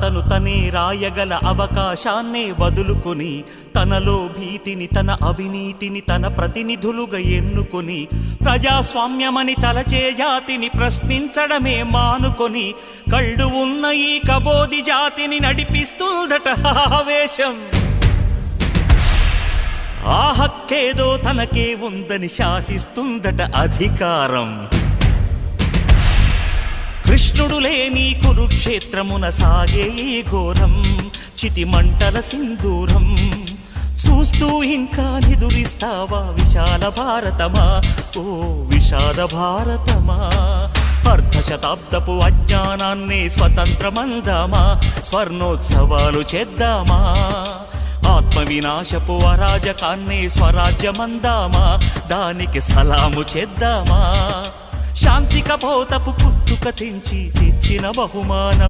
తను తనే రాయగల అవకాశాన్నే వదులుకొని తనలో భీతిని తన అవినీతిని తన ప్రతినిధులుగా ఎన్నుకొని ప్రజాస్వామ్యమని తలచే జాతిని ప్రశ్నించడమే మానుకొని కళ్ళు ఉన్న ఈ కబోది జాతిని నడిపిస్తుందట ఆవేశం. ఆ హక్కేదో తనకే ఉందని శాసిస్తుందట అధికారం. కృష్ణుడు లేని కురుక్షేత్రమున సాగే ఈ ఘోరం చితి మంటల సింధూరం. చూస్తూ ఇంకా నిదురిస్తావా విశాల భారతమా, ఓ విషాద భారతమా. అర్ధశతాబ్దపు అజ్ఞానాన్నే స్వతంత్రమందామా, స్వర్ణోత్సవాలు చేద్దామా. ఆత్మ వినాశపు అరాజకాన్నే స్వరాజ్యమందామా, దానికి సలాము చేద్దామా. శాంతిక పోతపు పుట్టుక తెంచి తెచ్చిన బహుమానం